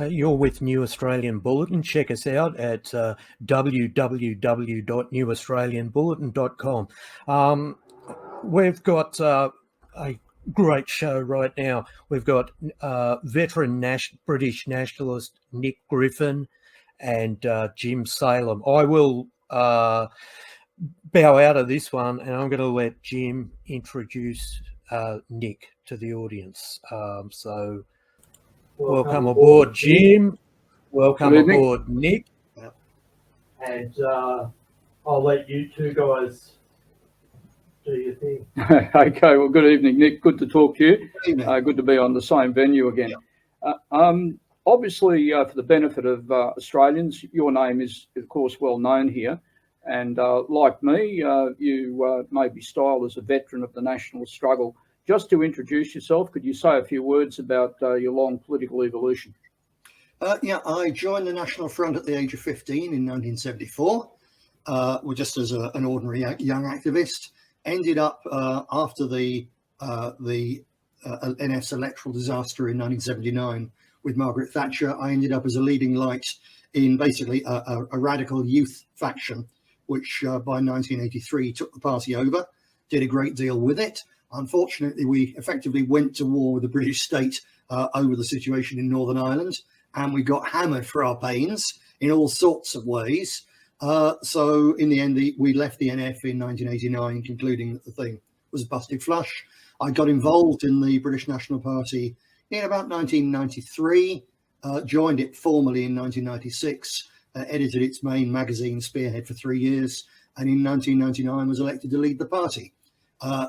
You're with New Australian Bulletin. Check us out at www.newaustralianbulletin.com. We've got a great show right now. We've got veteran British nationalist Nick Griffin and Jim Saleam. I will bow out of this one, and I'm going to let Jim introduce Nick to the audience. So welcome aboard, Jim. Welcome aboard, Nick. Yep. And I'll let you two guys do your thing. Okay, well, good evening, Nick. Good to talk to you. Good to be on the same venue again. Obviously, for the benefit of Australians, your name is, of course, well known here. And like me, you may be styled as a veteran of the nationalist struggle. Just to introduce yourself, could you say a few words about your long political evolution? Yeah, I joined the National Front at the age of 15 in 1974, just as an ordinary young activist. Ended up after the NF's electoral disaster in 1979 with Margaret Thatcher. I ended up as a leading light in basically a radical youth faction, which by 1983 took the party over, did a great deal with it. Unfortunately, we effectively went to war with the British state over the situation in Northern Ireland, and we got hammered for our pains in all sorts of ways. So in the end, we left the NF in 1989, concluding that the thing was a busted flush. I got involved in the British National Party in about 1993, joined it formally in 1996, edited its main magazine, Spearhead, for 3 years, and in 1999 was elected to lead the party.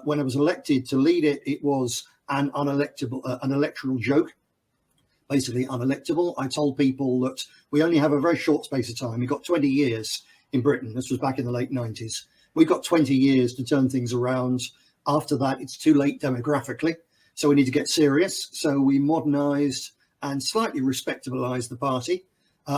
When I was elected to lead it, it was an electoral joke, basically unelectable. I told people that we only have a very short space of time. We've got 20 years in Britain. This was back in the late 90s. We've got 20 years to turn things around. After that, it's too late demographically. So we need to get serious. So we modernised and slightly respectabilised the party,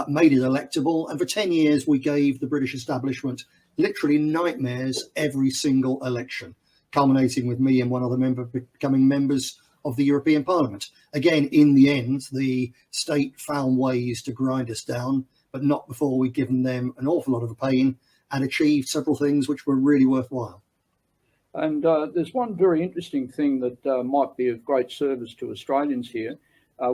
made it electable. And for 10 years, we gave the British establishment literally nightmares every single election, culminating with me and one other member becoming members of the European Parliament. Again, in the end, the state found ways to grind us down, but not before we'd given them an awful lot of pain and achieved several things which were really worthwhile. And there's one very interesting thing that might be of great service to Australians here.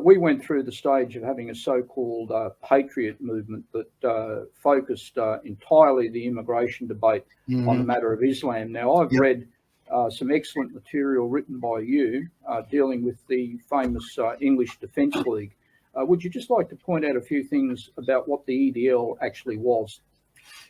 We went through the stage of having a so-called patriot movement that focused entirely the immigration debate on the matter of Islam. Now, I've read some excellent material written by you dealing with the famous English Defence League. Would you just like to point out a few things about what the EDL actually was?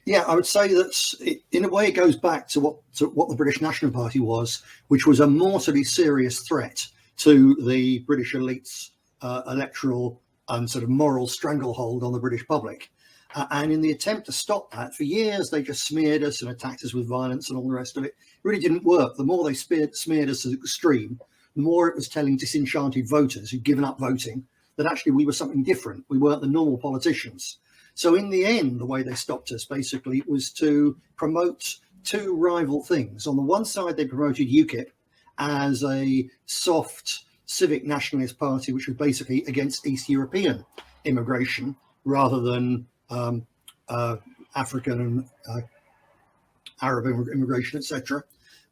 Yeah, I would say that in a way it goes back to what the British National Party was, which was a mortally serious threat to the British elites' electoral and sort of moral stranglehold on the British public. And in the attempt to stop that, for years they just smeared us and attacked us with violence and all the rest of it. It really didn't work. The more they smeared us to the extreme, the more it was telling disenchanted voters who'd given up voting that actually we were something different. We weren't the normal politicians. So in the end, the way they stopped us basically was to promote two rival things. On the one side, they promoted UKIP as a soft civic nationalist party, which was basically against East European immigration rather than African and Arab immigration, etc.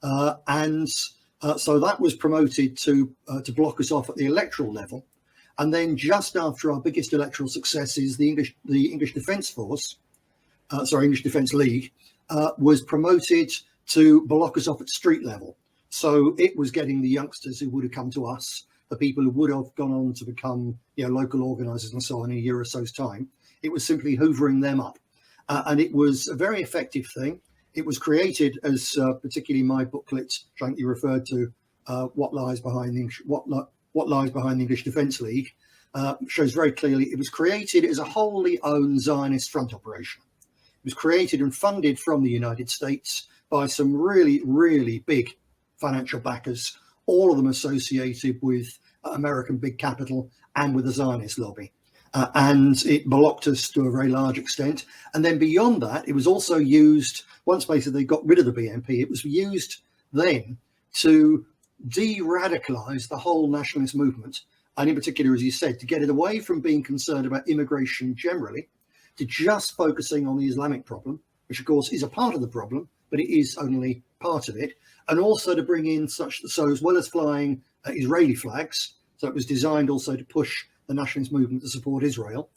So that was promoted to block us off at the electoral level. And then just after our biggest electoral successes, the English Defence Force, English Defence League, was promoted to block us off at street level. So it was getting the youngsters who would have come to us, the people who would have gone on to become local organisers and so on in a year or so's time. It was simply hoovering them up. And it was a very effective thing. It was created as particularly my booklet, which I think you referred to, What Lies Behind the English Defence League, shows very clearly it was created as a wholly owned Zionist front operation. It was created and funded from the United States by some really, really big financial backers, all of them associated with American big capital and with the Zionist lobby. And it blocked us to a very large extent. And then beyond that, it was also used, once basically they got rid of the BNP, it was used then to de-radicalise the whole nationalist movement and in particular, as you said, to get it away from being concerned about immigration generally, to just focusing on the Islamic problem, which of course is a part of the problem, but it is only part of it, and also to bring in so as well as flying Israeli flags, so it was designed also to push the nationalist movement to support Israel,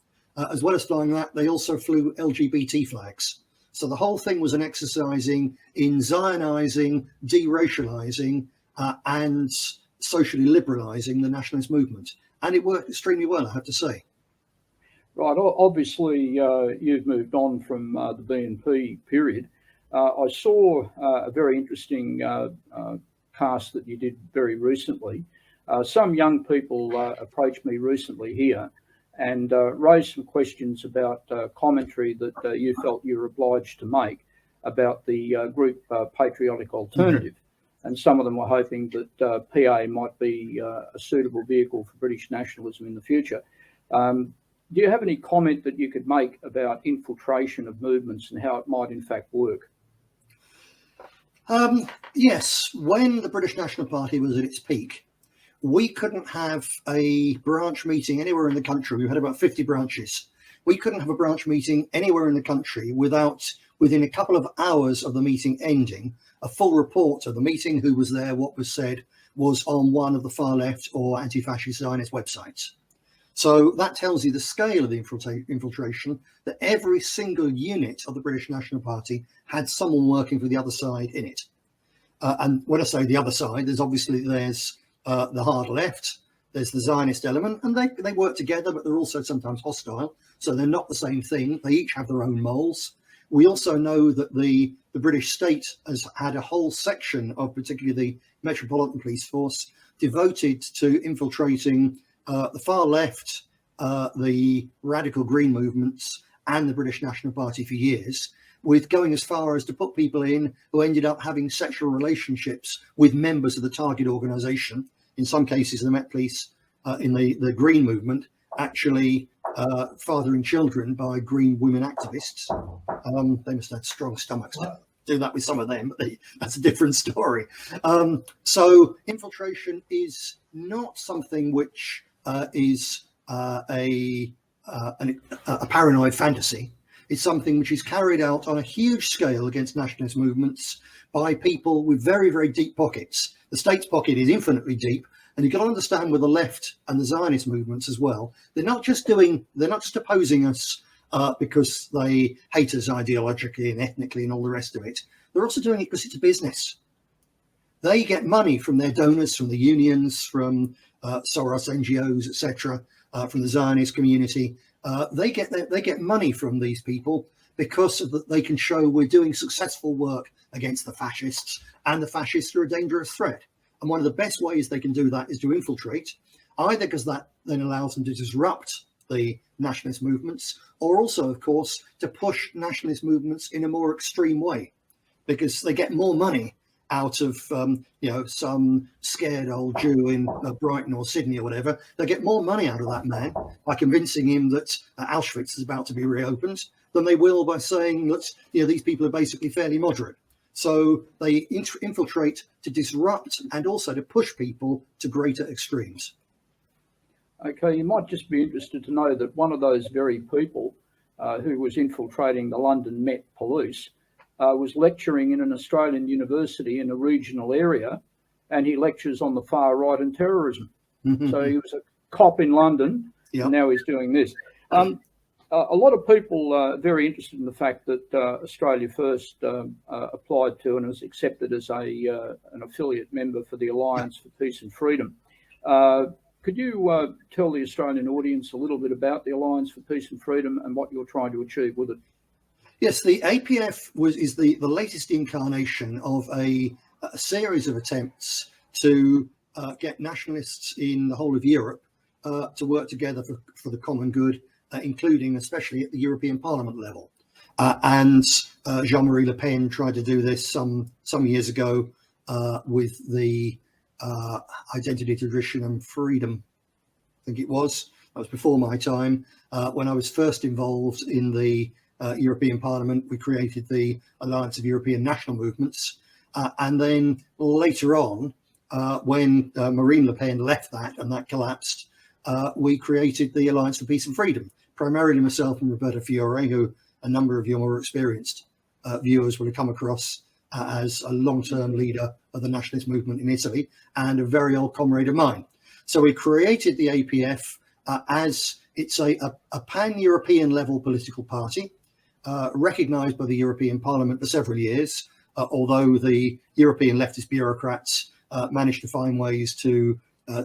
as well as flying that, they also flew LGBT flags. So the whole thing was an exercising in Zionizing, deracializing, and socially liberalizing the nationalist movement. And it worked extremely well, I have to say. Right. Obviously, you've moved on from the BNP period. I saw a very interesting cast that you did very recently. Some young people approached me recently here and raised some questions about commentary that you felt you were obliged to make about the group Patriotic Alternative. Mm-hmm. And some of them were hoping that PA might be a suitable vehicle for British nationalism in the future. Do you have any comment that you could make about infiltration of movements and how it might in fact work? Yes, when the British National Party was at its peak, we couldn't have a branch meeting anywhere in the country. We had about 50 branches. We couldn't have a branch meeting anywhere in the country without, within a couple of hours of the meeting ending, a full report of the meeting, who was there, what was said, was on one of the far left or anti-fascist Zionist websites. So that tells you the scale of the infiltration, that every single unit of the British National Party had someone working for the other side in it. And when I say the other side, there's the hard left, there's the Zionist element, and they work together, but they're also sometimes hostile. So they're not the same thing. They each have their own moles. We also know that the British state has had a whole section of particularly the Metropolitan Police Force devoted to infiltrating the far left, the radical green movements, and the British National Party for years, with going as far as to put people in who ended up having sexual relationships with members of the target organisation. In some cases, the Met Police in the Green movement actually fathering children by Green women activists. They must have had strong stomachs to do that with some of them, but that's a different story. So infiltration is not something which is a paranoid fantasy. It's something which is carried out on a huge scale against nationalist movements by people with very, very deep pockets. The state's pocket is infinitely deep, and you've got to understand with the left and the Zionist movements as well, they're not just opposing us because they hate us ideologically and ethnically and all the rest of it. They're also doing it because it's a business. They get money from their donors, from the unions, from Soros NGOs, etc., from the Zionist community. They get money from these people because they can show we're doing successful work against the fascists, and the fascists are a dangerous threat. And one of the best ways they can do that is to infiltrate, either because that then allows them to disrupt the nationalist movements, or also, of course, to push nationalist movements in a more extreme way, because they get more money out of some scared old Jew in Brighton or Sydney or whatever. They get more money out of that man by convincing him that Auschwitz is about to be reopened than they will by saying that these people are basically fairly moderate. So they infiltrate to disrupt and also to push people to greater extremes. Okay, you might just be interested to know that one of those very people who was infiltrating the London Met Police was lecturing in an Australian university in a regional area, and he lectures on the far right and terrorism. Mm-hmm. So he was a cop in London, yep. And now he's doing this. A lot of people are very interested in the fact that Australia First applied to and was accepted as an affiliate member for the Alliance for Peace and Freedom. Could you tell the Australian audience a little bit about the Alliance for Peace and Freedom and what you're trying to achieve with it? Yes, the APF is the latest incarnation of a series of attempts to get nationalists in the whole of Europe to work together for the common good, including especially at the European Parliament level. And Jean-Marie Le Pen tried to do this some years ago with the Identity, Tradition and Freedom, I think it was. That was before my time. When I was first involved in the European Parliament, we created the Alliance of European National Movements. And then later on, when Marine Le Pen left that and that collapsed, we created the Alliance for Peace and Freedom, primarily myself and Roberta Fiore, who a number of your more experienced viewers will have come across as a long-term leader of the nationalist movement in Italy and a very old comrade of mine. So we created the APF as it's a pan-European level political party, recognised by the European Parliament for several years, although the European leftist bureaucrats managed to find ways to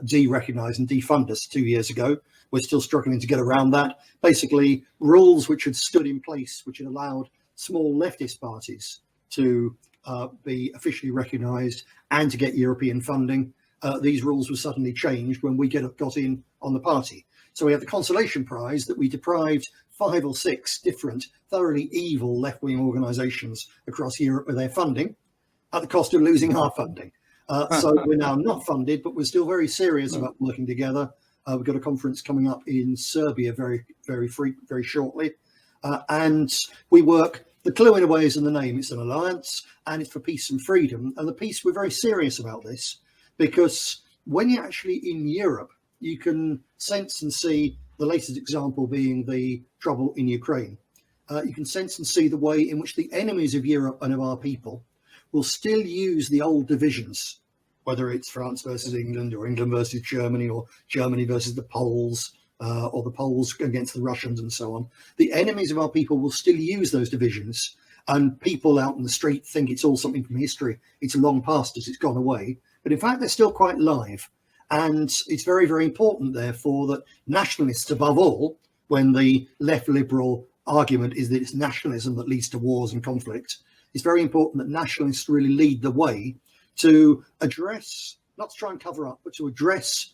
de-recognise and defund us 2 years ago. We're still struggling to get around that. Basically, rules which had stood in place, which had allowed small leftist parties to be officially recognised and to get European funding, these rules were suddenly changed when we got in on the party. So we had the consolation prize that we deprived 5 or 6 different thoroughly evil left-wing organisations across Europe of their funding at the cost of losing our funding. So we're now not funded, but we're still very serious about working together. We've got a conference coming up in Serbia very shortly. And we work, the clue in a way is in the name, it's an alliance and it's for peace and freedom. And the peace, we're very serious about this because when you're actually in Europe, you can sense and see, the latest example being the trouble in Ukraine. You can sense and see the way in which the enemies of Europe and of our people will still use the old divisions, whether it's France versus England or England versus Germany or Germany versus the Poles or the Poles against the Russians and so on. The enemies of our people will still use those divisions, and people out in the street think it's all something from history. It's long past us, it's gone away. But in fact, they're still quite live. And it's very, very important, therefore, that nationalists, above all, when the left liberal argument is that it's nationalism that leads to wars and conflict, it's very important that nationalists really lead the way to address, not to try and cover up, but to address,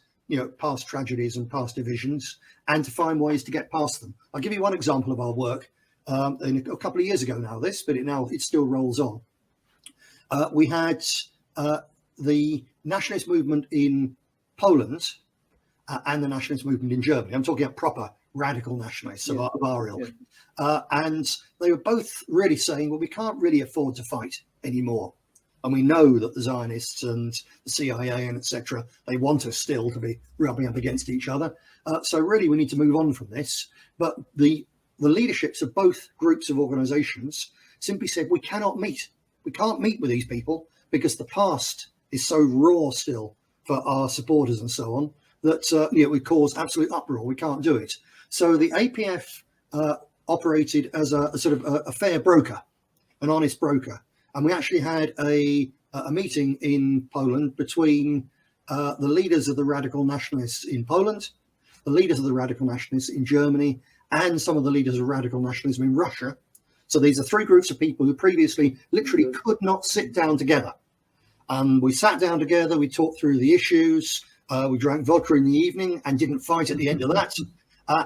past tragedies and past divisions and to find ways to get past them. I'll give you one example of our work. In a couple of years ago now, it still rolls on. We had the nationalist movement in Poland and the nationalist movement in Germany. I'm talking about proper radical nationalists of our ilk. And they were both really saying, well, we can't really afford to fight anymore. And we know that the Zionists and the CIA and etc., they want us still to be rubbing up against each other. So really we need to move on from this. But the leaderships of both groups of organizations simply said, we cannot meet. We can't meet with these people because the past is so raw still for our supporters and so on, that it would cause absolute uproar. We can't do it. So the APF operated as a sort of a fair broker, an honest broker. And we actually had a meeting in Poland between the leaders of the radical nationalists in Poland, the leaders of the radical nationalists in Germany, and some of the leaders of radical nationalism in Russia. So these are 3 groups of people who previously literally could not sit down together. And we sat down together, we talked through the issues, we drank vodka in the evening and didn't fight at the end of that.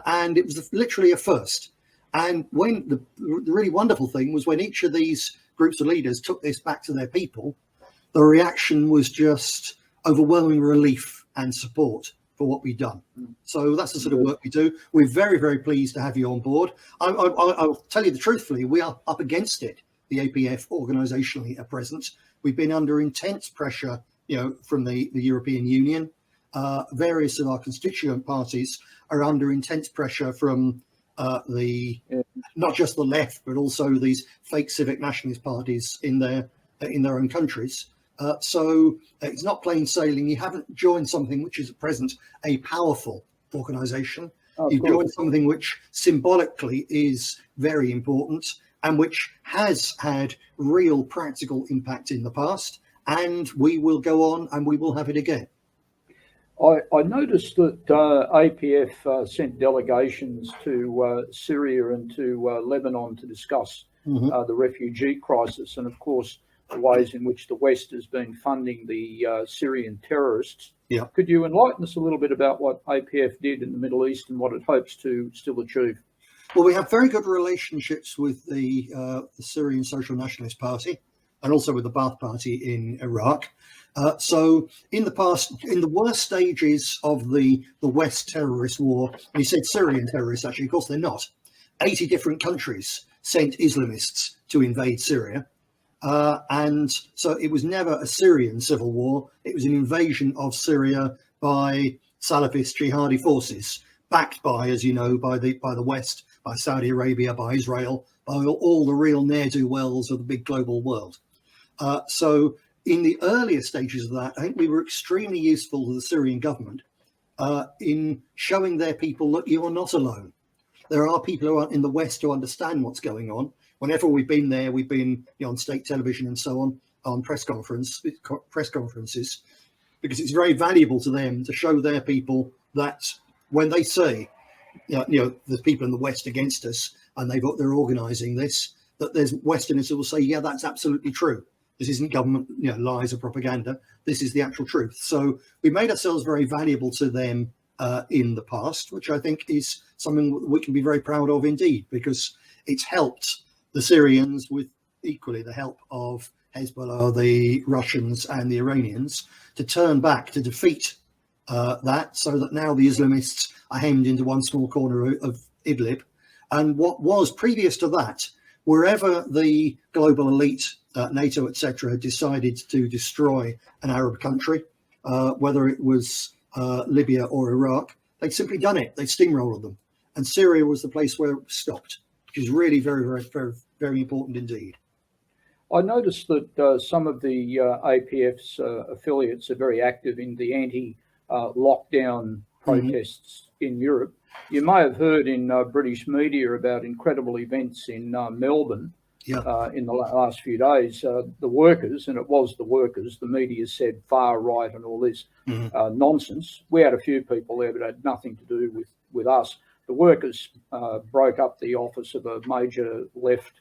And it was literally a first. And when the really wonderful thing was when each of these groups of leaders took this back to their people, the reaction was just overwhelming relief and support for what we've done. So that's the sort of work we do. We're very, very pleased to have you on board. I'll tell you the truthfully, we are up against it, the APF organisationally at present. We've been under intense pressure, from the European Union. Various of our constituent parties are under intense pressure from not just the left, but also these fake civic nationalist parties in their own countries. So it's not plain sailing. You haven't joined something which is at present a powerful organisation. You've joined something which symbolically is very important and which has had real practical impact in the past, and we will go on and we will have it again. I noticed that APF sent delegations to Syria and to Lebanon to discuss the refugee crisis and, of course, the ways in which the West has been funding the Syrian terrorists. Yeah. Could you enlighten us a little bit about what APF did in the Middle East and what it hopes to still achieve? Well, we have very good relationships with the Syrian Social Nationalist Party and also with the Ba'ath Party in Iraq. So in the past, in the worst stages of the West terrorist war, and he said Syrian terrorists, actually, of course they're not, 80 different countries sent Islamists to invade Syria. And so it was never a Syrian civil war. It was an invasion of Syria by Salafist jihadi forces, backed by, as you know, by the West, by Saudi Arabia, by Israel, by all the real ne'er-do-wells of the big global world. So in the earlier stages of that, I think we were extremely useful to the Syrian government in showing their people, look, you are not alone. There are people who are in the West who understand what's going on. Whenever we've been there, we've been on state television and so on press conferences, because it's very valuable to them to show their people that when they say, there's people in the West against us and they're organising this, that there's Westerners who will say, yeah, that's absolutely true. This isn't government, lies or propaganda. This is the actual truth. So we made ourselves very valuable to them in the past, which I think is something we can be very proud of indeed, because it's helped the Syrians with equally the help of Hezbollah, the Russians and the Iranians to turn back, to defeat that, so that now the Islamists are hemmed into one small corner of Idlib. And what was previous to that, wherever the global elite, NATO, etc., had decided to destroy an Arab country, whether it was Libya or Iraq, they'd simply done it. They'd steamrolled them. And Syria was the place where it stopped, which is really very, very, very, very important indeed. I noticed that some of the APF's affiliates are very active in the anti-lockdown protests in Europe. You may have heard in British media about incredible events in Melbourne in the last few days. The workers, and it was the workers, the media said far right and all this nonsense. We had a few people there, but it had nothing to do with us. The workers broke up the office of a major left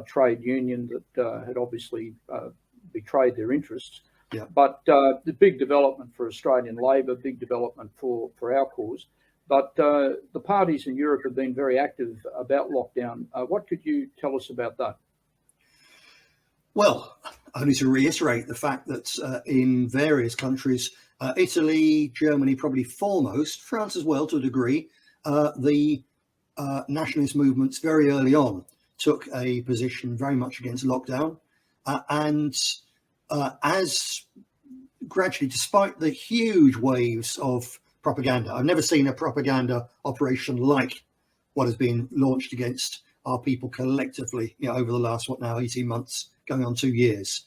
trade union that had obviously betrayed their interests. But the big development for Australian Labor, big development for our cause. But the parties in Europe have been very active about lockdown. What could you tell us about that? Well, only to reiterate the fact that in various countries, Italy, Germany probably foremost, France as well to a degree, the nationalist movements very early on took a position very much against lockdown. And as gradually, despite the huge waves of propaganda, I've never seen a propaganda operation like what has been launched against our people collectively, over the last, 18 months, going on 2 years.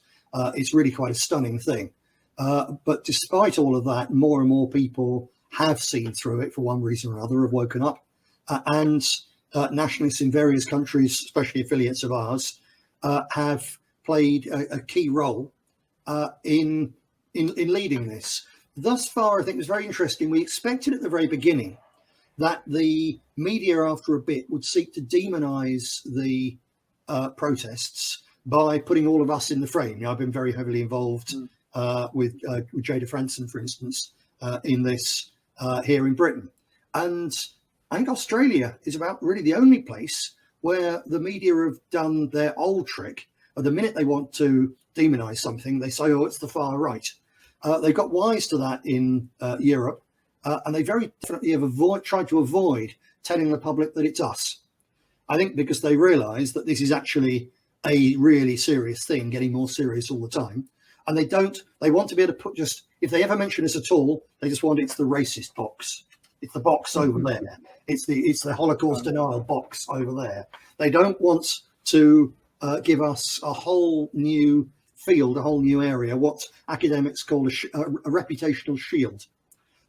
It's really quite a stunning thing. But despite all of that, more and more people have seen through it for one reason or another, have woken up. And nationalists in various countries, especially affiliates of ours, have played a key role in leading this. Thus far, I think it was very interesting. We expected at the very beginning that the media, after a bit, would seek to demonize the protests by putting all of us in the frame. I've been very heavily involved with Jada Franson, for instance, in this here in Britain. And I think Australia is about really the only place where the media have done their old trick. At the minute they want to demonize something, they say, oh, it's the far right. They got wise to that in Europe, and they very definitely have tried to avoid telling the public that it's us. I think because they realise that this is actually a really serious thing, getting more serious all the time. And they want to be able to put if they ever mention us at all, they just want it's the racist box. It's the box over there. It's the Holocaust denial box over there. They don't want to give us a whole new field, a whole new area, what academics call a reputational shield.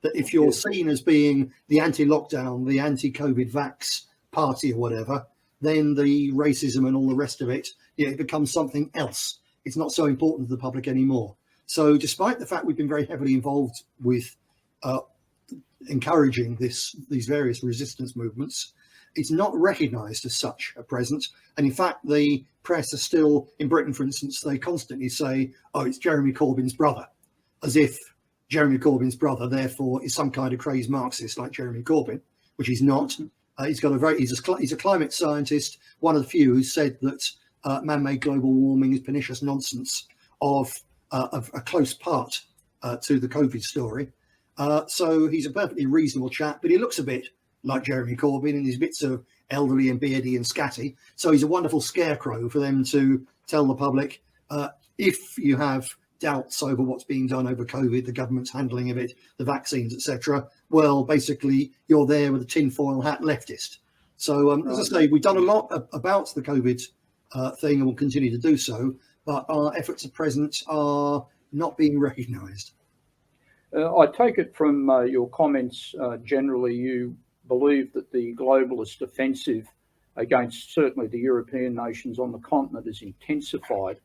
That if you're seen as being the anti-lockdown, the anti-COVID vax party or whatever, then the racism and all the rest of it, it becomes something else. It's not so important to the public anymore. So despite the fact we've been very heavily involved with encouraging these various resistance movements, it's not recognised as such at present. And in fact, the press are still, in Britain, for instance, they constantly say, oh, it's Jeremy Corbyn's brother, as if Jeremy Corbyn's brother, therefore, is some kind of crazed Marxist like Jeremy Corbyn, which he's not. He's a climate scientist, one of the few who said that man-made global warming is pernicious nonsense of a close part to the COVID story. So he's a perfectly reasonable chap, but he looks a bit like Jeremy Corbyn and his bits of elderly and beardy and scatty. So he's a wonderful scarecrow for them to tell the public, if you have doubts over what's being done over COVID, the government's handling of it, the vaccines, etc. Well, basically, you're there with a tinfoil hat leftist. So, as I say, we've done a lot about the COVID thing and will continue to do so, but our efforts at present are not being recognised. I take it from your comments, generally, you believe that the globalist offensive against certainly the European nations on the continent is intensified.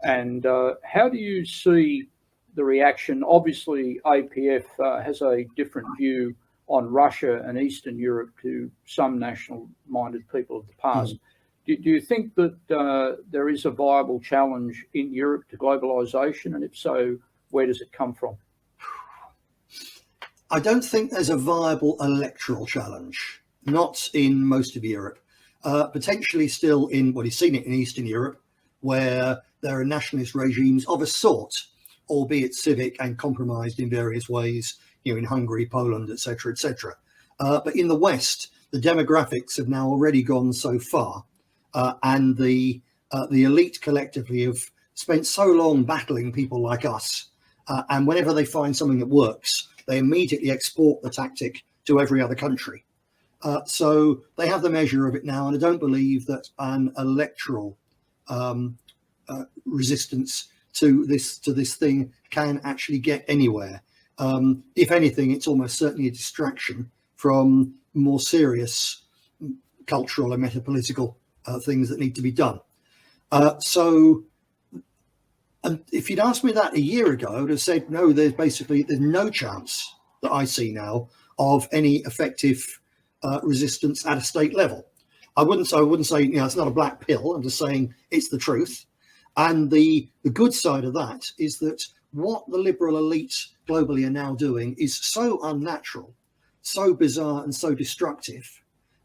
And how do you see the reaction? Obviously, APF has a different view on Russia and Eastern Europe to some national-minded people of the past. Do you think that there is a viable challenge in Europe to globalisation? And if so, where does it come from? I don't think there's a viable electoral challenge, not in most of Europe. Potentially still in, well, you've seen it in Eastern Europe, where there are nationalist regimes of a sort, albeit civic and compromised in various ways, in Hungary, Poland, etc., etc. But in the West, the demographics have now already gone so far, and the elite collectively have spent so long battling people like us, and whenever they find something that works, they immediately export the tactic to every other country. So they have the measure of it now, and I don't believe that an electoral resistance to this thing can actually get anywhere. If anything, it's almost certainly a distraction from more serious cultural and metapolitical things that need to be done. And if you'd asked me that a year ago, I would have said, no, there's no chance that I see now of any effective resistance at a state level. I wouldn't say, it's not a black pill. I'm just saying it's the truth. And the good side of that is that what the liberal elite globally are now doing is so unnatural, so bizarre and so destructive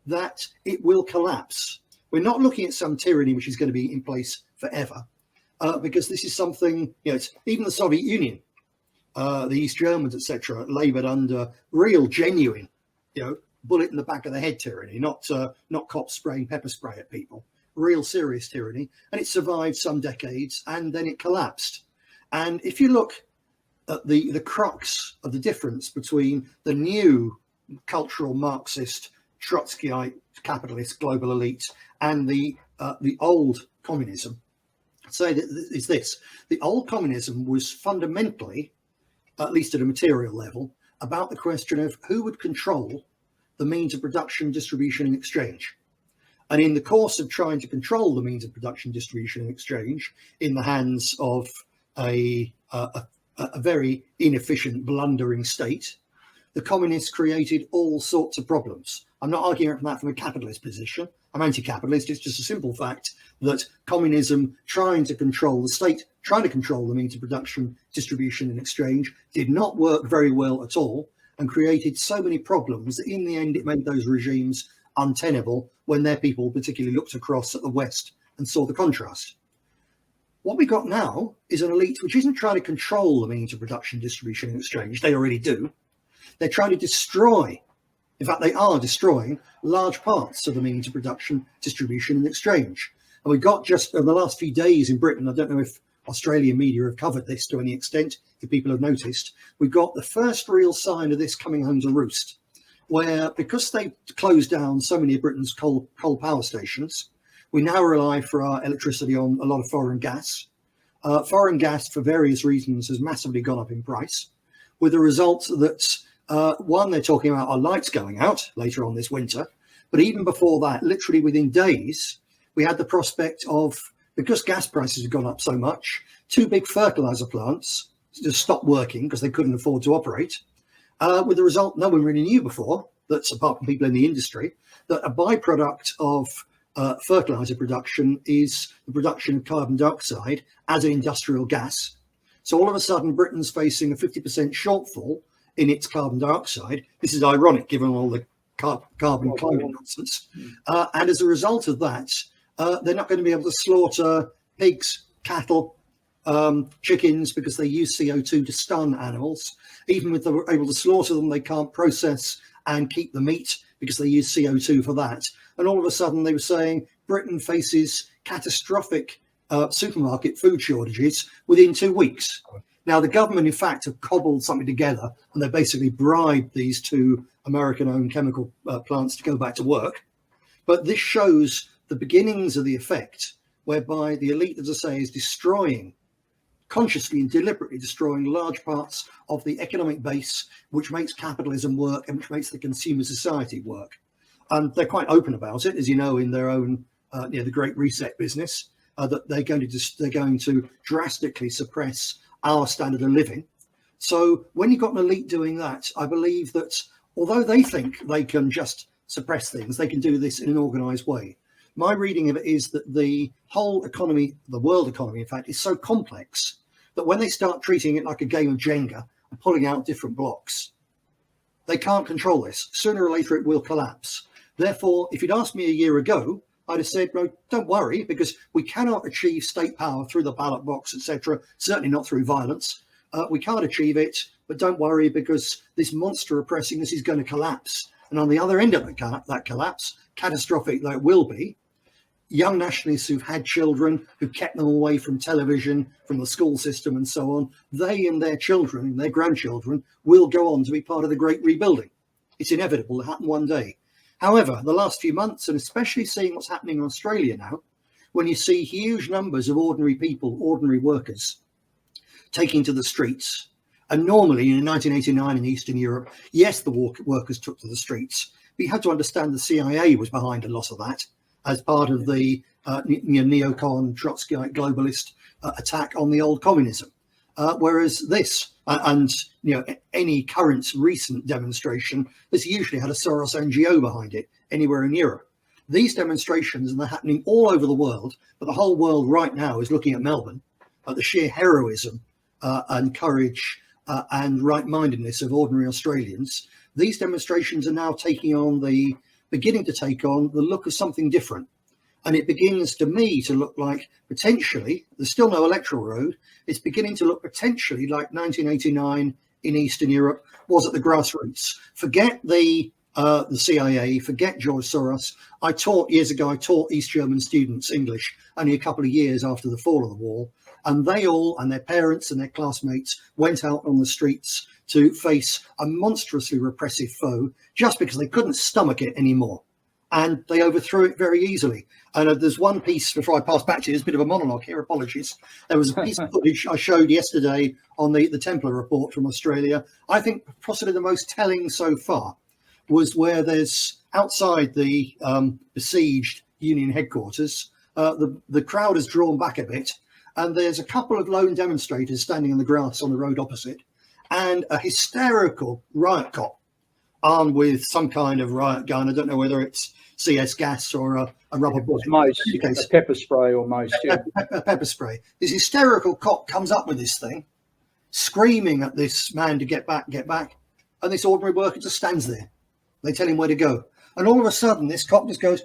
that it will collapse. We're not looking at some tyranny which is going to be in place forever. Because this is something, it's even the Soviet Union, the East Germans, etc., laboured under real, genuine, bullet in the back of the head tyranny, not cops spraying pepper spray at people, real serious tyranny, and it survived some decades and then it collapsed. And if you look at the crux of the difference between the new cultural Marxist, Trotskyite, capitalist global elite and the old communism, say that is this: the old communism was fundamentally, at least at a material level, about the question of who would control the means of production, distribution and exchange. And in the course of trying to control the means of production, distribution and exchange in the hands of a very inefficient, blundering state, the communists created all sorts of problems. I'm not arguing from that from a capitalist position. I'm anti-capitalist. It's just a simple fact that communism, trying to control the state, trying to control the means of production, distribution and exchange, did not work very well at all and created so many problems that in the end it made those regimes untenable when their people particularly looked across at the West and saw the contrast. What we got now is an elite which isn't trying to control the means of production, distribution and exchange. They already do. They're trying to destroy, in fact, they are destroying large parts of the means of production, distribution and exchange. And we got just in the last few days in Britain, I don't know if Australian media have covered this to any extent, if people have noticed, we got the first real sign of this coming home to roost, where because they closed down so many of Britain's coal power stations, we now rely for our electricity on a lot of foreign gas. Foreign gas, for various reasons, has massively gone up in price, with the result that one, they're talking about our lights going out later on this winter, but even before that, literally within days, we had the prospect of, because gas prices have gone up so much, 2 big fertilizer plants just stopped working because they couldn't afford to operate, with the result no one really knew before, that's apart from people in the industry, that a byproduct of fertilizer production is the production of carbon dioxide as an industrial gas. So all of a sudden, Britain's facing a 50% shortfall in its carbon dioxide. This is ironic given all the carbon climate nonsense. And as a result of that, they're not going to be able to slaughter pigs, cattle, chickens, because they use CO2 to stun animals. Even if they're able to slaughter them, they can't process and keep the meat because they use CO2 for that. And all of a sudden they were saying Britain faces catastrophic supermarket food shortages within 2 weeks. Now, the government, in fact, have cobbled something together, and they basically bribed these two American-owned chemical plants to go back to work. But this shows the beginnings of the effect whereby the elite, as I say, is destroying, consciously and deliberately destroying large parts of the economic base, which makes capitalism work and which makes the consumer society work. And they're quite open about it, as you know, in their own, the Great Reset business, that they're going to drastically suppress our standard of living. So when you've got an elite doing that, I believe that although they think they can just suppress things, they can do this in an organized way. My reading of it is that the whole economy, the world economy, in fact, is so complex that when they start treating it like a game of Jenga and pulling out different blocks, they can't control this. Sooner or later, it will collapse. Therefore, if you'd asked me a year ago, I'd have said, no, don't worry, because we cannot achieve state power through the ballot box, etc., certainly not through violence. We can't achieve it, but don't worry, because this monster oppressing us is going to collapse. And on the other end of that collapse, catastrophic though it will be, young nationalists who've had children, who kept them away from television, from the school system and so on, they and their children and their grandchildren will go on to be part of the great rebuilding. It's inevitable to happen one day. However, the last few months, and especially seeing what's happening in Australia now, when you see huge numbers of ordinary people, ordinary workers, taking to the streets, and normally in 1989 in Eastern Europe, yes, the workers took to the streets, but you have to understand the CIA was behind a lot of that as part of the neocon, Trotskyite, globalist attack on the old communism. Whereas this, and any current recent demonstration has usually had a Soros NGO behind it anywhere in Europe. These demonstrations, and they're happening all over the world, but the whole world right now is looking at Melbourne, at the sheer heroism and courage and right-mindedness of ordinary Australians. These demonstrations are now beginning to take on the look of something different. And it begins to me to look like potentially, there's still no electoral road, it's beginning to look potentially like 1989 in Eastern Europe was at the grassroots. Forget the CIA, forget George Soros. Years ago, I taught East German students English only a couple of years after the fall of the wall. And they all, and their parents and their classmates, went out on the streets to face a monstrously repressive foe just because they couldn't stomach it anymore. And they overthrew it very easily. And there's one piece, before I pass back to you, there's a bit of a monologue here, apologies. There was a piece of footage I showed yesterday on the Templar report from Australia. I think possibly the most telling so far was where there's, outside the besieged Union headquarters, the crowd has drawn back a bit, and there's a couple of lone demonstrators standing on the grass on the road opposite, and a hysterical riot cop armed with some kind of riot gun. I don't know whether it's CS gas or a rubber bullet. Most, a pepper spray almost, yeah. A pepper spray. This hysterical cop comes up with this thing, screaming at this man to get back, and this ordinary worker just stands there. They tell him where to go. And all of a sudden, this cop just goes,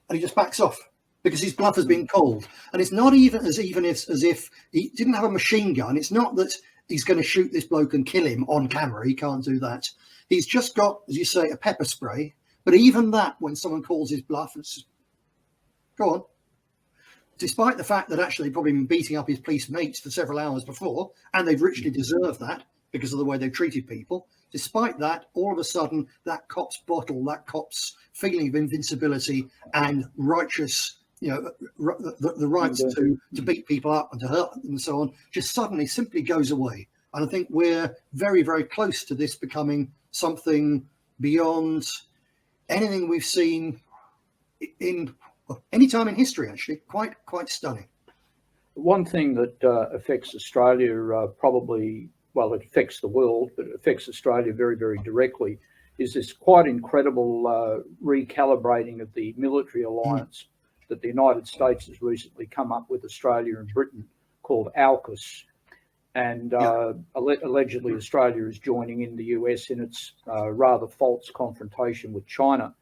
and he just backs off because his bluff has been called. And it's not even as if he didn't have a machine gun. It's not that he's going to shoot this bloke and kill him on camera. He can't do that. He's just got, as you say, a pepper spray. But even that, when someone calls his bluff, it's just, go on. Despite the fact that actually they've probably been beating up his police mates for several hours before, and they've richly deserved that because of the way they've treated people. Despite that, all of a sudden, that cop's bottle, that cop's feeling of invincibility and righteous, the rights to beat people up and to hurt them and so on, just suddenly simply goes away. And I think we're very, very close to this becoming something beyond anything we've seen in any time in history, actually. Quite stunning. One thing that affects Australia probably, well, it affects the world, but it affects Australia very, very directly, is this quite incredible recalibrating of the military alliance that the United States has recently come up with Australia and Britain, called AUKUS. And allegedly Australia is joining in the US in its rather false confrontation with China.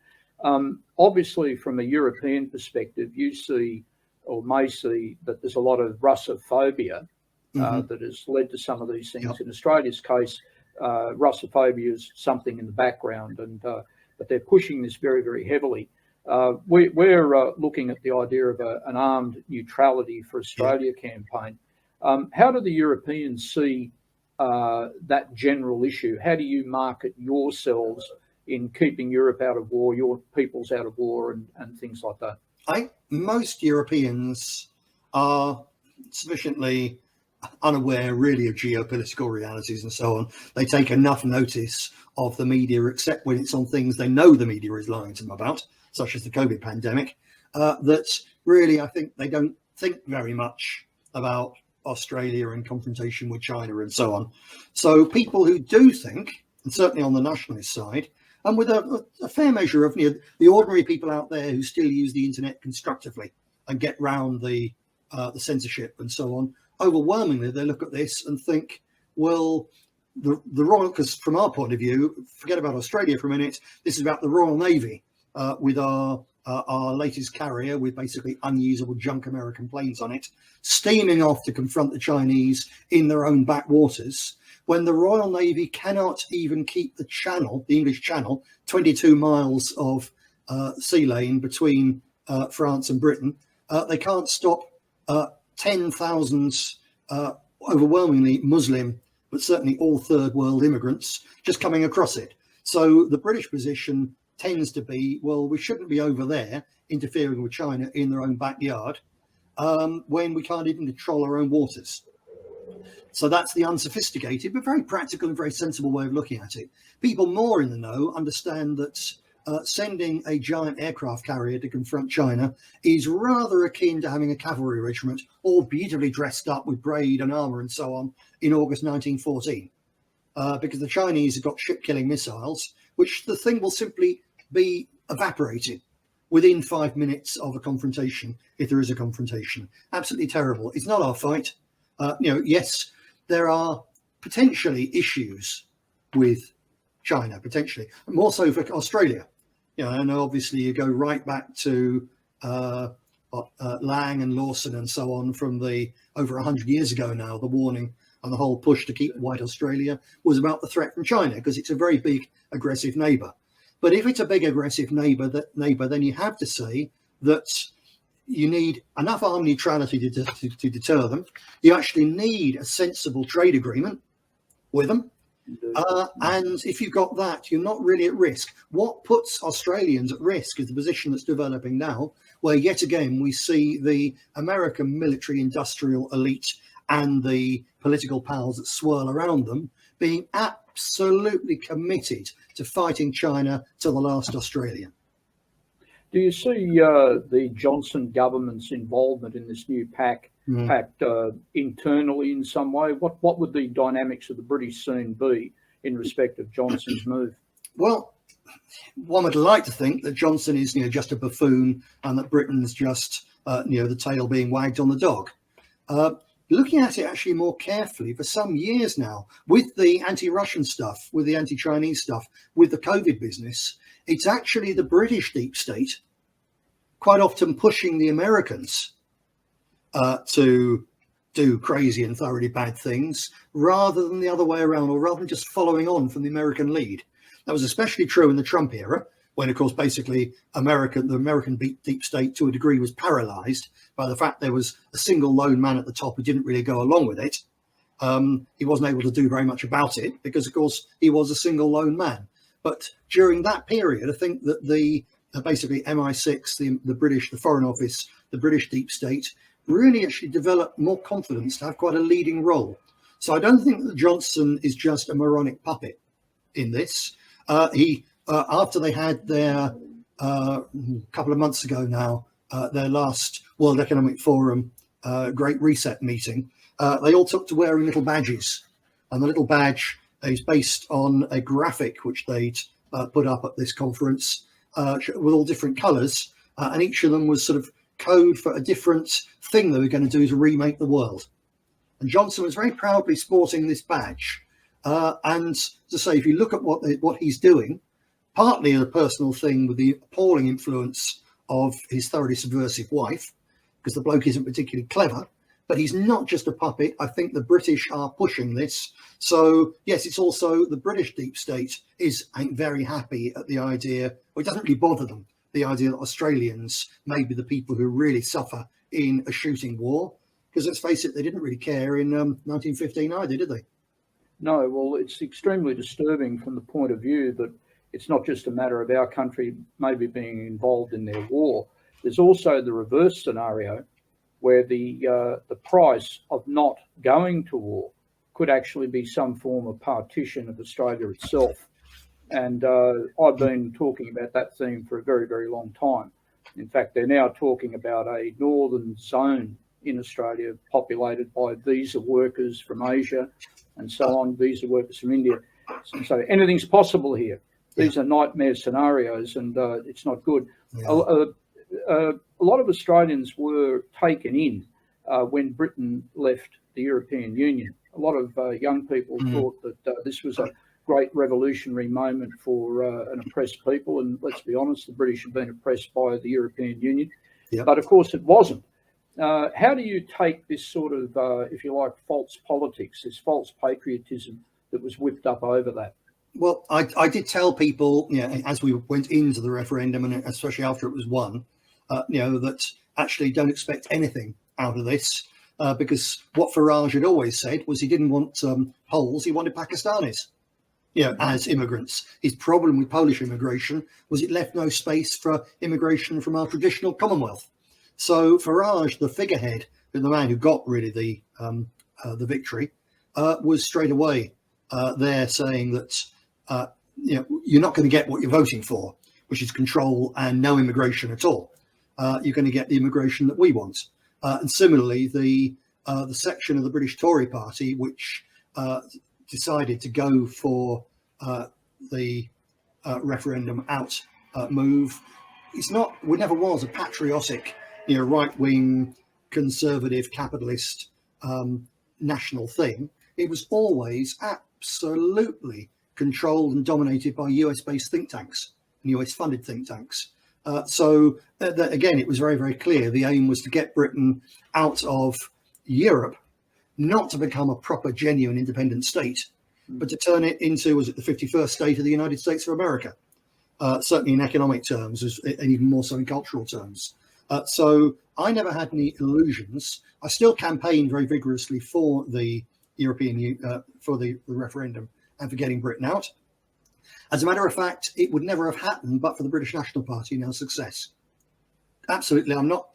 Obviously, from a European perspective, you see or may see that there's a lot of Russophobia that has led to some of these things. Yep. In Australia's case, Russophobia is something in the background, and but they're pushing this very, very heavily. We're looking at the idea of an armed neutrality for Australia campaign. How do the Europeans see that general issue? How do you market yourselves in keeping Europe out of war, your peoples out of war, and things like that? I think most Europeans are sufficiently unaware really of geopolitical realities and so on. They take enough notice of the media, except when it's on things they know the media is lying to them about, such as the COVID pandemic, that really I think they don't think very much about Australia and confrontation with China and so on. So people who do think, and certainly on the nationalist side, and with a fair measure of the ordinary people out there who still use the internet constructively and get round the censorship and so on, overwhelmingly they look at this and think, well, the Royal, because from our point of view, forget about Australia for a minute, this is about the Royal Navy with our latest carrier with basically unusable junk American planes on it, steaming off to confront the Chinese in their own backwaters, when the Royal Navy cannot even keep the channel, the English Channel, 22 miles of sea lane between France and Britain. They can't stop 10,000 overwhelmingly Muslim, but certainly all third world immigrants just coming across it. So the British position tends to be, well, we shouldn't be over there interfering with China in their own backyard when we can't even control our own waters. So that's the unsophisticated, but very practical and very sensible way of looking at it. People more in the know understand that sending a giant aircraft carrier to confront China is rather akin to having a cavalry regiment all beautifully dressed up with braid and armour and so on in August 1914. Because the Chinese have got ship-killing missiles, which the thing will simply be evaporated within 5 minutes of a confrontation, if there is a confrontation. Absolutely terrible. It's not our fight. Yes, there are potentially issues with China, potentially, more so for Australia. And obviously you go right back to Lang and Lawson and so on from the over 100 years ago now. The warning and the whole push to keep white Australia was about the threat from China, because it's a very big aggressive neighbour. But if it's a big aggressive neighbour, then you have to say that you need enough armed neutrality to deter them. You actually need a sensible trade agreement with them. And if you've got that, you're not really at risk. What puts Australians at risk is the position that's developing now, where yet again we see the American military industrial elite and the political powers that swirl around them being absolutely committed to fighting China to the last Australian. Do you see the Johnson government's involvement in this new pact internally in some way? What would the dynamics of the British scene be in respect of Johnson's move? Well, one would like to think that Johnson is just a buffoon and that Britain's just the tail being wagged on the dog. Looking at it actually more carefully for some years now, with the anti-Russian stuff, with the anti-Chinese stuff, with the COVID business, it's actually the British deep state quite often pushing the Americans to do crazy and thoroughly bad things, rather than the other way around, or rather than just following on from the American lead. That was especially true in the Trump era, when, of course, basically the American deep state to a degree was paralyzed by the fact there was a single lone man at the top who didn't really go along with it. He wasn't able to do very much about it because, of course, he was a single lone man. But during that period, I think that the basically MI6, the British, the Foreign Office, the British deep state, really actually developed more confidence to have quite a leading role. So I don't think that Johnson is just a moronic puppet in this. After they had their couple of months ago now, their last World Economic Forum Great Reset meeting, they all took to wearing little badges, and the little badge is based on a graphic which they'd put up at this conference with all different colours, and each of them was sort of code for a different thing they were going to do to remake the world. And Johnson was very proudly sporting this badge. And to say, if you look at what he's doing, partly a personal thing with the appalling influence of his thoroughly subversive wife, because the bloke isn't particularly clever, but he's not just a puppet. I think the British are pushing this. So, yes, it's also the British deep state is very happy at the idea, well, it doesn't really bother them the idea that Australians may be the people who really suffer in a shooting war. Because let's face it, they didn't really care in 1915 either, did they? No, well, it's extremely disturbing from the point of view that it's not just a matter of our country maybe being involved in their war. There's also the reverse scenario where the price of not going to war could actually be some form of partition of Australia itself. And I've been talking about that theme for a very, very long time. In fact, they're now talking about a northern zone in Australia populated by visa workers from Asia and so on, visa workers from India. So anything's possible here. These are nightmare scenarios, and it's not good. Yeah. A lot of Australians were taken in when Britain left the European Union. A lot of young people thought that this was a great revolutionary moment for an oppressed people. And let's be honest, the British have been oppressed by the European Union. Yep. But of course it wasn't. How do you take this sort of, if you like, false politics, this false patriotism that was whipped up over that? Well, I did tell people, as we went into the referendum, and especially after it was won, that actually don't expect anything out of this, because what Farage had always said was he didn't want Poles, he wanted Pakistanis, as immigrants. His problem with Polish immigration was it left no space for immigration from our traditional Commonwealth. So Farage, the figurehead, the man who got really the victory, was straight away there saying that you're not going to get what you're voting for, which is control and no immigration at all. You're going to get the immigration that we want. And similarly, the section of the British Tory party which decided to go for the referendum out move, we never was a patriotic, right-wing, conservative, capitalist, national thing. It was always absolutely controlled and dominated by US-based think tanks and US-funded think tanks. So again, it was very, very clear. The aim was to get Britain out of Europe, not to become a proper, genuine independent state, but to turn it into, was it the 51st state of the United States of America? Certainly in economic terms, and even more so in cultural terms. So I never had any illusions. I still campaigned very vigorously for the for the referendum and for getting Britain out. As a matter of fact, it would never have happened but for the British National Party and our success. Absolutely, I'm not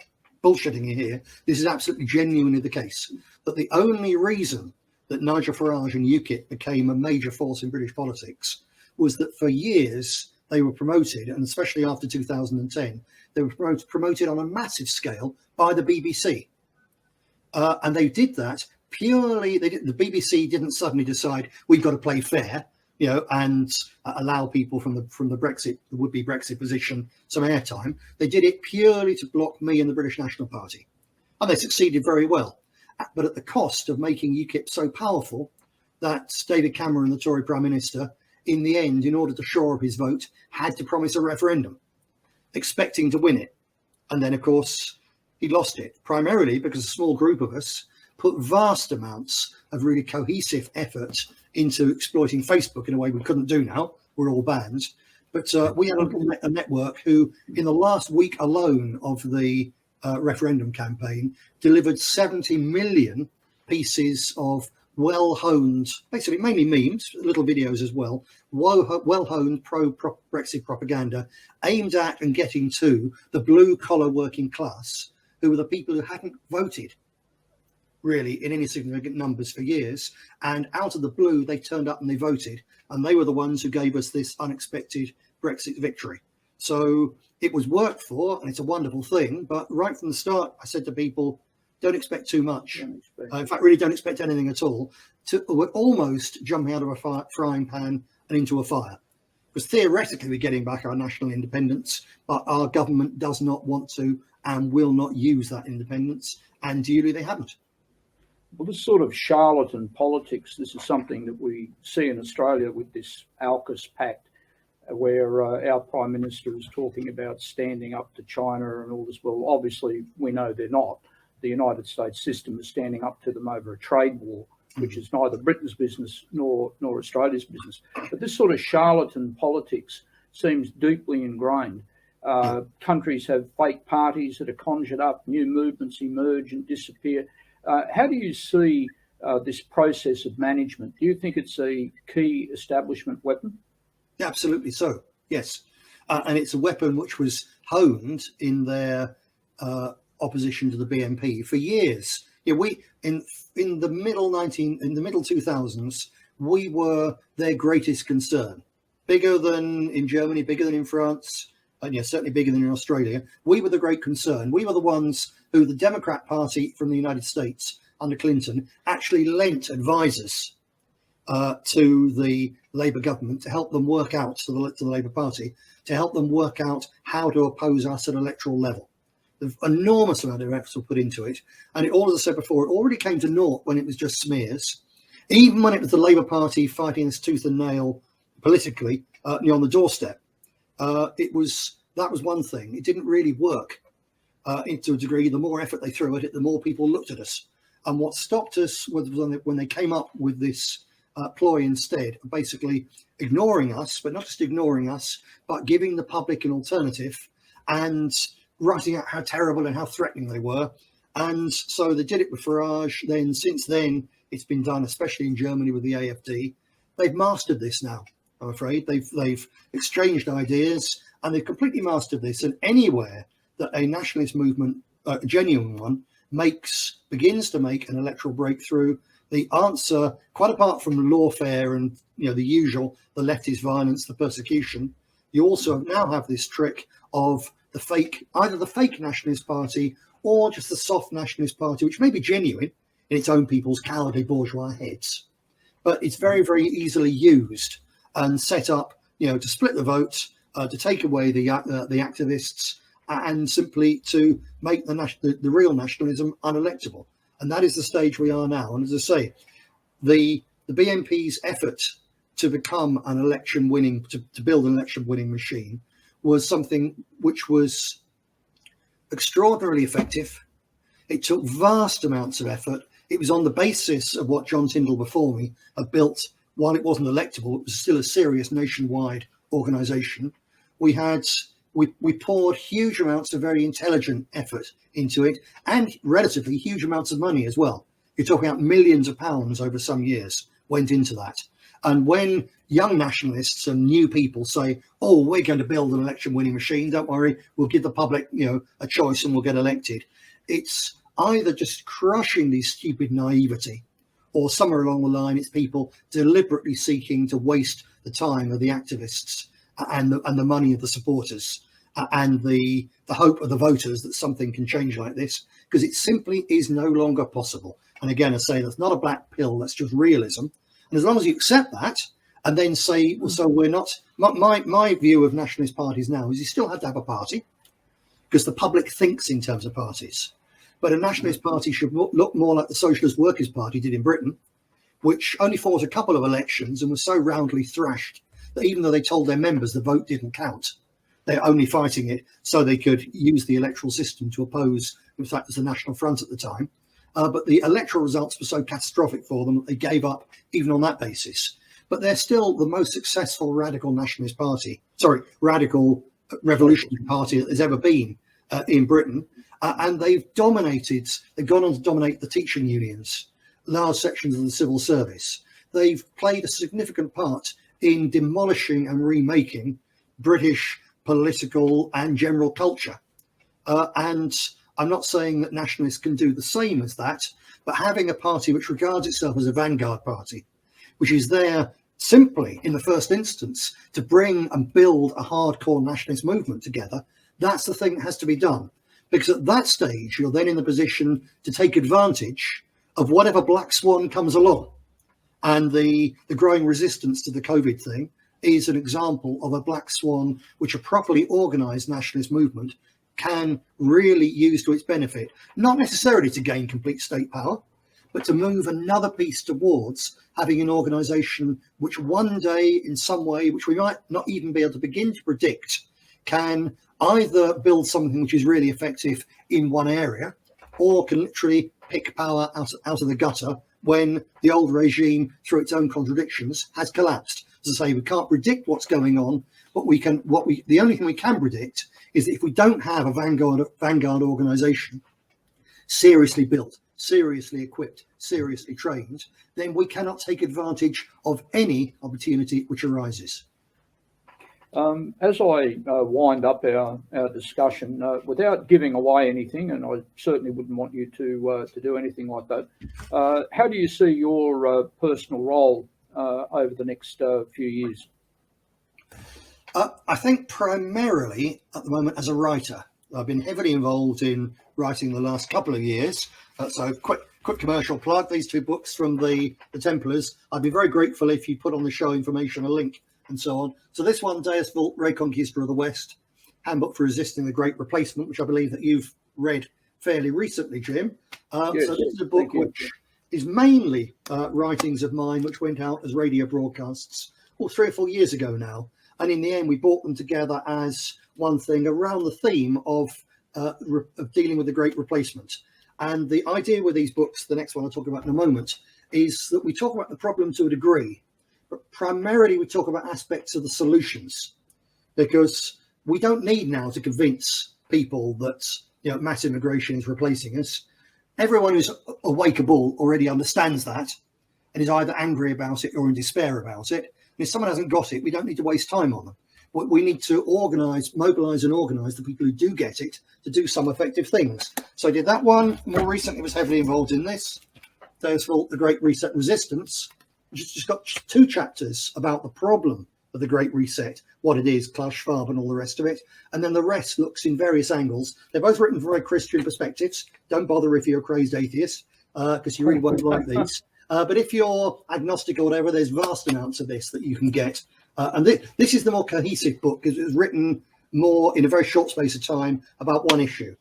bullshitting you here. This is absolutely genuinely the case. That the only reason that Nigel Farage and UKIP became a major force in British politics was that for years they were promoted, and especially after 2010, they were promoted on a massive scale by the BBC. And they did that purely, the BBC didn't suddenly decide we've got to play fair, and allow people from the would-be Brexit position some airtime. They did it purely to block me and the British National Party. And they succeeded very well, but at the cost of making UKIP so powerful that David Cameron, the Tory Prime Minister, in the end, in order to shore up his vote, had to promise a referendum, expecting to win it. And then, of course, he lost it, primarily because a small group of us put vast amounts of really cohesive effort into exploiting Facebook in a way we couldn't do now. We're all banned. But we had a network who, in the last week alone of the referendum campaign, delivered 70 million pieces of well-honed, basically mainly memes, little videos as well, well-honed pro-Brexit propaganda aimed at and getting to the blue-collar working class, who were the people who hadn't voted really in any significant numbers for years. And out of the blue, they turned up and they voted. And they were the ones who gave us this unexpected Brexit victory. So it was worked for, and it's a wonderful thing. But right from the start, I said to people, don't expect too much. In fact, really don't expect anything at all. We're almost jumping out of a frying pan and into a fire. Because theoretically, we're getting back our national independence, but our government does not want to and will not use that independence. And duly, they haven't. Well, this sort of charlatan politics, this is something that we see in Australia with this AUSKUS pact, where our Prime Minister is talking about standing up to China and all this. Well, obviously, we know they're not. The United States system is standing up to them over a trade war, which is neither Britain's business nor Australia's business. But this sort of charlatan politics seems deeply ingrained. Countries have fake parties that are conjured up, new movements emerge and disappear. How do you see this process of management? Do you think it's a key establishment weapon? Absolutely so, yes. And it's a weapon which was honed in their opposition to the BNP for years. Yeah, we in the middle 2000s, we were their greatest concern. Bigger than in Germany, bigger than in France, and yeah, certainly bigger than in Australia. We were the great concern. We were the ones who the Democrat Party from the United States under Clinton actually lent advisors to the Labour government to help them work out, to the Labour Party, to help them work out how to oppose us at electoral level. The enormous amount of efforts were put into it. And it, all as I said before, it already came to naught when it was just smears. Even when it was the Labour Party fighting this tooth and nail politically on the doorstep, that was one thing. It didn't really work to a degree. The more effort they threw at it, the more people looked at us. And what stopped us was when they came up with this ploy instead, basically ignoring us, but not just ignoring us, but giving the public an alternative and writing out how terrible and how threatening they were. And so they did it with Farage. Then since then, it's been done, especially in Germany with the AfD. They've mastered this now, I'm afraid. They've exchanged ideas and they've completely mastered this. And anywhere that a nationalist movement, a genuine one, begins to make an electoral breakthrough, the answer, quite apart from lawfare and the usual, the leftist violence, the persecution, you also now have this trick of either the fake nationalist party or just the soft nationalist party, which may be genuine in its own people's cowardly bourgeois heads, but it's very, very easily used and set up, to split the vote, to take away the activists, and simply to make the real nationalism unelectable. And that is the stage we are now. And as I say, the BNP's effort to become an election-winning, to build an election-winning machine was something which was extraordinarily effective. It took vast amounts of effort. It was on the basis of what John Tyndall before me had built. While it wasn't electable, it was still a serious nationwide organisation. We poured huge amounts of very intelligent effort into it, and relatively huge amounts of money as well. You're talking about millions of pounds over some years went into that. And when young nationalists and new people say, oh, we're going to build an election winning machine, don't worry, we'll give the public a choice and we'll get elected, it's either just crushing this stupid naivety, or somewhere along the line it's people deliberately seeking to waste the time of the activists and the money of the supporters and the hope of the voters that something can change like this, because it simply is no longer possible. And again, I say that's not a black pill, that's just realism. And as long as you accept that and then say, well, so we're not, my view of nationalist parties now is you still have to have a party because the public thinks in terms of parties. But a nationalist party should look more like the Socialist Workers' Party did in Britain, which only fought a couple of elections and was so roundly thrashed that even though they told their members the vote didn't count, they're only fighting it so they could use the electoral system to oppose, in fact, as the National Front at the time. But the electoral results were so catastrophic for them that they gave up even on that basis. But they're still the most successful radical nationalist party, radical revolutionary party that there's ever been in Britain. And they've gone on to dominate the teaching unions, large sections of the civil service. They've played a significant part in demolishing and remaking British political and general culture. And I'm not saying that nationalists can do the same as that, but having a party which regards itself as a vanguard party, which is there simply in the first instance to bring and build a hardcore nationalist movement together, that's the thing that has to be done. Because at that stage, you're then in the position to take advantage of whatever black swan comes along. And the growing resistance to the COVID thing is an example of a black swan which a properly organised nationalist movement can really use to its benefit, not necessarily to gain complete state power, but to move another piece towards having an organisation which one day, in some way, which we might not even be able to begin to predict, can either build something which is really effective in one area, or can literally pick power out of the gutter when the old regime, through its own contradictions, has collapsed. As I say, we can't predict what's going on, but the only thing we can predict is that if we don't have a vanguard organization seriously built, seriously equipped, seriously trained, then we cannot take advantage of any opportunity which arises. As I wind up our discussion, without giving away anything, and I certainly wouldn't want you to do anything like that, how do you see your personal role over the next few years? I think primarily at the moment as a writer. I've been heavily involved in writing the last couple of years. So quick commercial plug, these two books from the Templars. I'd be very grateful if you put on the show information a link and so on. So this one, Deus Vult, Reconquista of the West, Handbook for Resisting the Great Replacement, which I believe that you've read fairly recently, Jim. Yes, so this is a book which is mainly writings of mine which went out as radio broadcasts 3 or 4 years ago now. And in the end, we brought them together as one thing around the theme of dealing with the Great Replacement. And the idea with these books, the next one I'll talk about in a moment, is that we talk about the problem to a degree, but primarily we talk about aspects of the solutions, because we don't need now to convince people that mass immigration is replacing us. Everyone who's awakeable already understands that and is either angry about it or in despair about it. And if someone hasn't got it, we don't need to waste time on them. We need to mobilize and organize the people who do get it to do some effective things. So I did that one. More recently, was heavily involved in this. Deus Vult, The Great Reset Resistance, which has just got 2 chapters about the problem of the Great Reset, what it is, Klaus Schwab and all the rest of it. And then the rest looks in various angles. They're both written from very Christian perspectives. Don't bother if you're a crazed atheiist, because you really won't like these. But if you're agnostic or whatever, there's vast amounts of this that you can get. And this is the more cohesive book, because it was written more in a very short space of time about one issue.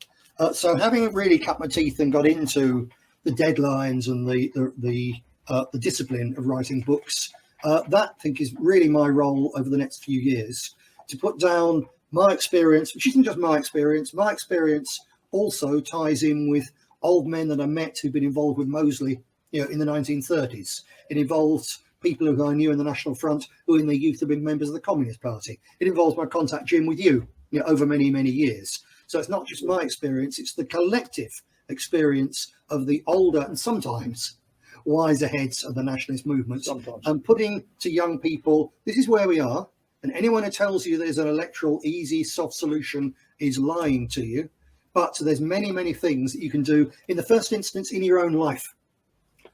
So having really cut my teeth and got into the deadlines and the discipline of writing books, that I think is really my role over the next few years, to put down my experience, which isn't just my experience. My experience also ties in with old men that I met who've been involved with Mosley, in the 1930s. It involves people who I knew in the National Front who in their youth have been members of the Communist Party. It involves my contact, Jim, with you, over many, many years. So it's not just my experience, it's the collective experience of the older and sometimes wiser heads of the nationalist movement. And putting to young people, this is where we are. And anyone who tells you there's an electoral, easy, soft solution is lying to you. But there's many, many things that you can do in the first instance in your own life.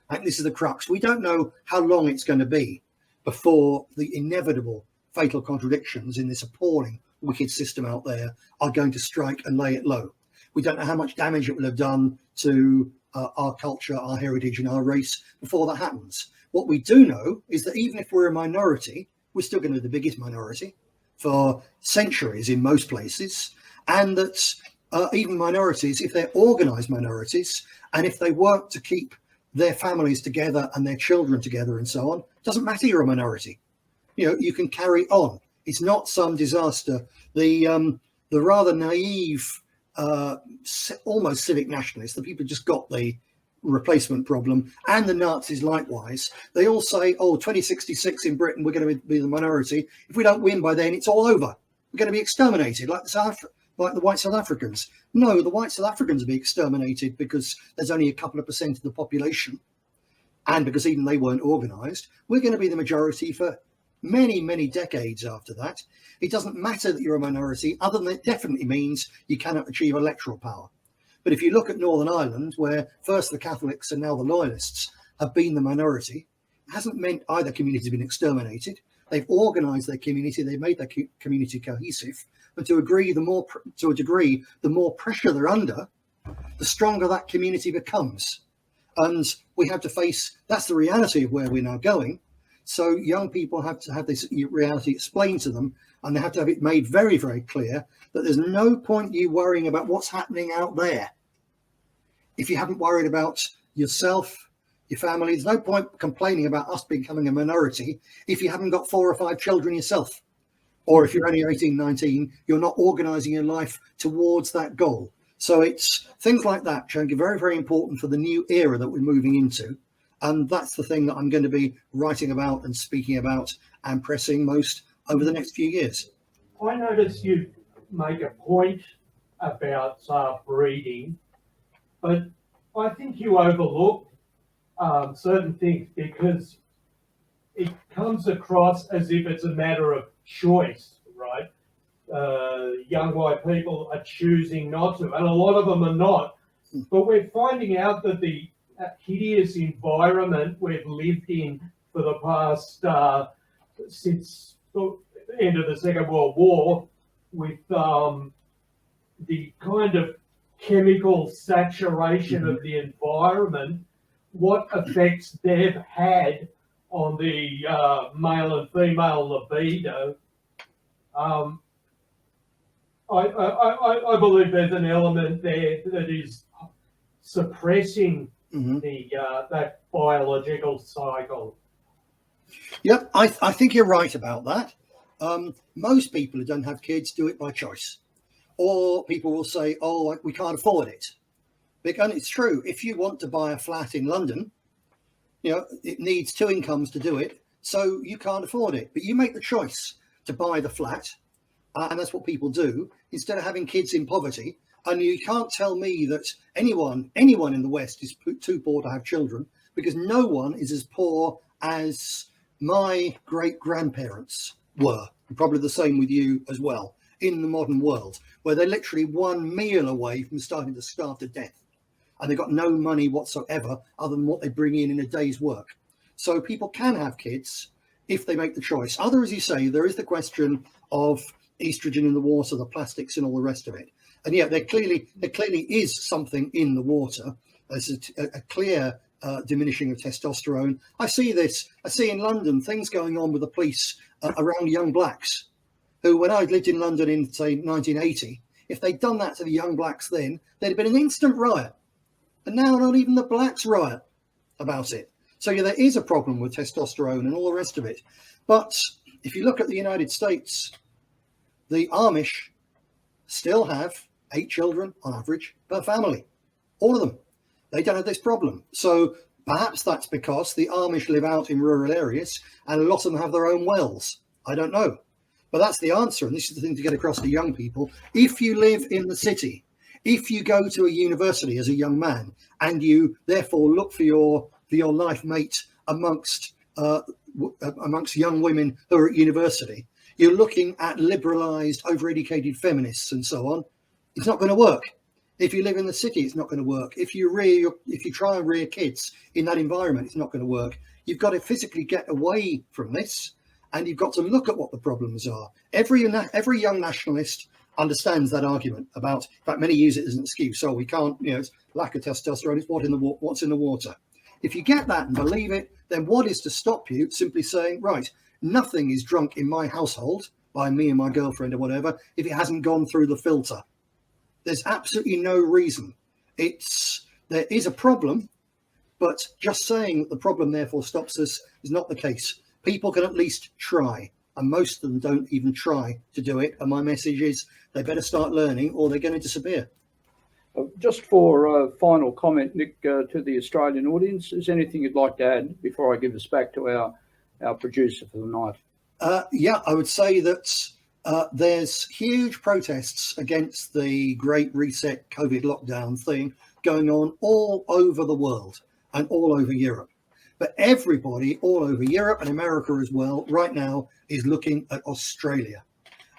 And this is the crux. We don't know how long it's going to be before the inevitable fatal contradictions in this appalling, wicked system out there are going to strike and lay it low. We don't know how much damage it will have done to our culture, our heritage and our race before that happens. What we do know is that even if we're a minority, we're still going to be the biggest minority for centuries in most places. And that even minorities, if they're organized minorities, and if they work to keep their families together and their children together and so on, doesn't matter you're a minority. You can carry on. It's not some disaster. The rather naive, almost civic nationalists, the people who just got the replacement problem, and the Nazis likewise, they all say, 2066 in Britain, we're going to be the minority. If we don't win by then, it's all over. We're going to be exterminated like the white South Africans. No, the white South Africans will be exterminated because there's only a couple of % of the population, and because even they weren't organised. We're going to be the majority for many, many decades after that. It doesn't matter that you're a minority, other than it definitely means you cannot achieve electoral power. But if you look at Northern Ireland, where first the Catholics and now the Loyalists have been the minority, it hasn't meant either community has been exterminated. They've organised their community, they've made their community cohesive, and to a degree, the more pressure they're under, the stronger that community becomes. And we have to face, that's the reality of where we're now going. So young people have to have this reality explained to them, and they have to have it made very, very clear that there's no point you worrying about what's happening out there if you haven't worried about yourself, your family. There's no point complaining about us becoming a minority if you haven't got 4 or 5 children yourself. Or if you're only 18, 19, you're not organising your life towards that goal. So it's things like that, which I think are very, very important for the new era that we're moving into. And that's the thing that I'm going to be writing about and speaking about and pressing most over the next few years. I noticed you make a point about breeding, but I think you overlook certain things because it comes across as if it's a matter of choice, right? Young white people are choosing not to, and a lot of them are not. But we're finding out that the hideous environment we've lived in for the past, since the end of the Second World War, with the kind of chemical saturation of the environment, what effects they've had on the male and female libido. I believe there's an element there that is suppressing that biological cycle. Yep, I think you're right about that. Most people who don't have kids do it by choice, or people will say, "Oh, we can't afford it." And it's true. If you want to buy a flat in London, it needs 2 incomes to do it, so you can't afford it. But you make the choice to buy the flat, and that's what people do instead of having kids in poverty. And you can't tell me that anyone in the West is too poor to have children, because no one is as poor as my great-grandparents were. And probably the same with you as well, in the modern world, where they're literally 1 meal away from starting to starve to death. And they've got no money whatsoever other than what they bring in a day's work. So people can have kids if they make the choice. As you say, there is the question of estrogen in the water, the plastics and all the rest of it. And yeah, there clearly is something in the water. There's a clear diminishing of testosterone. I see in London things going on with the police around young blacks, who, when I lived in London in, say, 1980, if they'd done that to the young blacks then, there'd have been an instant riot. And now not even the blacks riot about it. So yeah, there is a problem with testosterone and all the rest of it. But if you look at the United States, the Amish still have 8 children on average per family. All of them. They don't have this problem. So perhaps that's because the Amish live out in rural areas and a lot of them have their own wells. I don't know. But that's the answer. And this is the thing to get across to young people. If you live in the city, if you go to a university as a young man and you therefore look for your life mate amongst young women who are at university, you're looking at liberalised, over-educated feminists and so on. It's not going to work. If you live in the city, it's not going to work. If you try and rear kids in that environment, it's not going to work. You've got to physically get away from this, and you've got to look at what the problems are. Every young nationalist understands that argument about, in fact, many use it as an excuse. So we can't, it's lack of testosterone, it's what's in the water. If you get that and believe it, then what is to stop you simply saying, right, nothing is drunk in my household by me and my girlfriend or whatever if it hasn't gone through the filter. There's absolutely no reason. There is a problem, but just saying that the problem therefore stops us is not the case. People can at least try, and most of them don't even try to do it. And my message is they better start learning or they're going to disappear. Just for a final comment, Nick, to the Australian audience, is anything you'd like to add before I give us back to our producer for the night? Yeah, I would say that there's huge protests against the Great Reset COVID lockdown thing going on all over the world and all over Europe. But everybody all over Europe and America as well right now is looking at Australia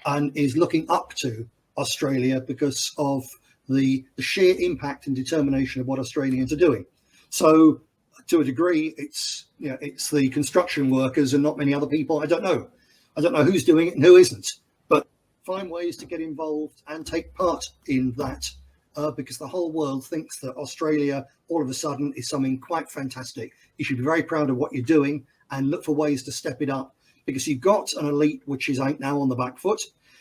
and is looking up to Australia because of the sheer impact and determination of what Australians are doing. So to a degree, it's the construction workers and not many other people. I don't know who's doing it and who isn't, but find ways to get involved and take part in that because the whole world thinks that Australia all of a sudden is something quite fantastic. You should be very proud of what you're doing and look for ways to step it up because you've got an elite which is now on the back foot.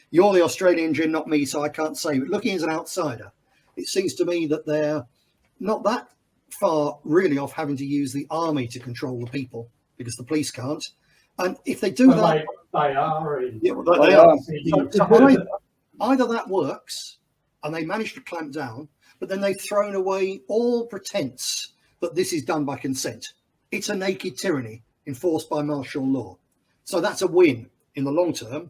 You're the Australian gin, not me, so I can't say. But looking as an outsider, it seems to me that they're not that far really off having to use the army to control the people because the police can't. And if they do that, they are. They are. So either that works and they manage to clamp down, but then they've thrown away all pretense that this is done by consent. It's a naked tyranny enforced by martial law. So that's a win in the long term.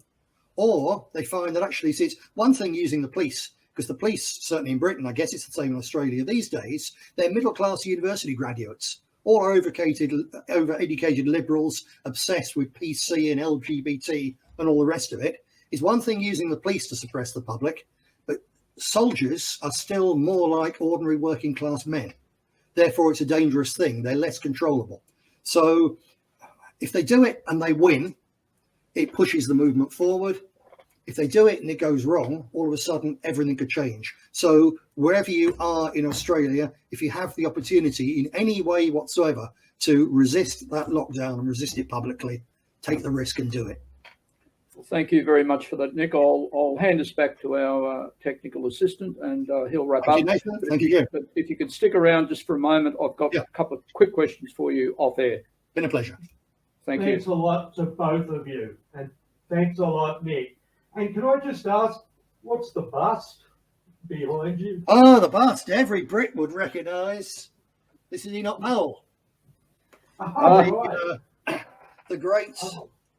or they find that actually it's one thing using the police, because the police, certainly in Britain, I guess it's the same in Australia these days, they're middle-class university graduates, all are over-educated liberals obsessed with PC and LGBT and all the rest of it. It's one thing using the police to suppress the public, but soldiers are still more like ordinary working class men. Therefore, it's a dangerous thing. They're less controllable. So if they do it and they win, it pushes the movement forward. If they do it and it goes wrong, all of a sudden everything could change. So wherever you are in Australia, if you have the opportunity in any way whatsoever to resist that lockdown and resist it publicly, take the risk and do it. Well, thank you very much for that, Nick. I'll hand us back to our technical assistant, and he'll wrap up. Nathan. Thank you, Jim. But if you could stick around just for a moment, I've got a couple of quick questions for you off air. Been a pleasure. Thanks a lot to both of you, and thanks a lot, Nick. And can I just ask, what's the bust behind you? Oh, the bust. Every Brit would recognise. This is Enoch Powell. The great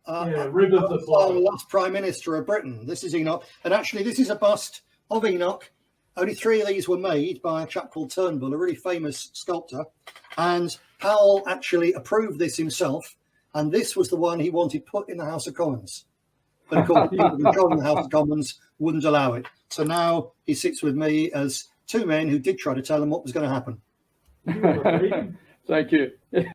Rivers of Blood. last Prime Minister of Britain. This is Enoch. And actually, this is a bust of Enoch. Only 3 of these were made by a chap called Turnbull, a really famous sculptor. And Powell actually approved this himself. And this was the one he wanted put in the House of Commons. But of course, people who control the House of Commons wouldn't allow it. So now he sits with me as 2 men who did try to tell him what was going to happen. Thank you.